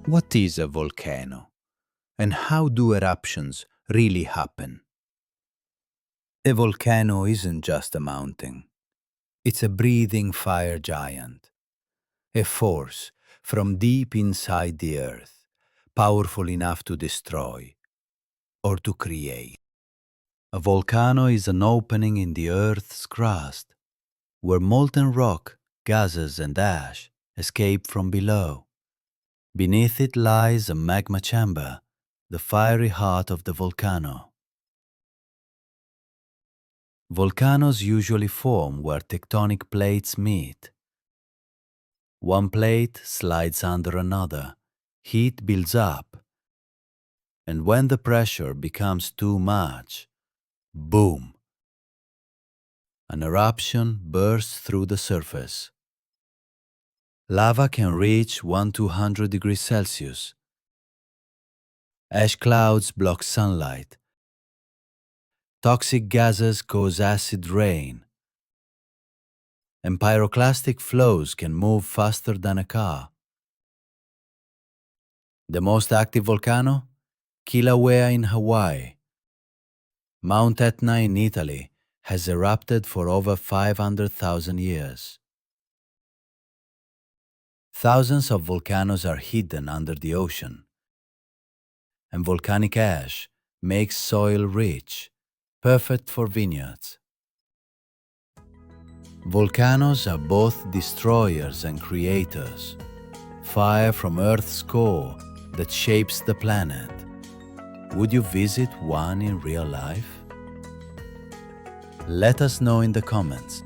What is a volcano? And how do eruptions really happen? A volcano isn't just a mountain. It's a breathing fire giant, a force from deep inside the earth, powerful enough to destroy or to create. A volcano is an opening in the earth's crust where molten rock, gases, and ash escape from below. Beneath it lies a magma chamber, the fiery heart of the volcano. Volcanoes usually form where tectonic plates meet. One plate slides under another, heat builds up, and when the pressure becomes too much, boom, an eruption bursts through the surface. Lava can reach 1 to 200 degrees Celsius. Ash clouds block sunlight. Toxic gases cause acid rain. And pyroclastic flows can move faster than a car. The most active volcano? Kilauea in Hawaii. Mount Etna in Italy has erupted for over 500,000 years. Thousands of volcanoes are hidden under the ocean, and volcanic ash makes soil rich, perfect for vineyards. Volcanoes are both destroyers and creators, fire from Earth's core that shapes the planet. Would you visit one in real life? Let us know in the comments.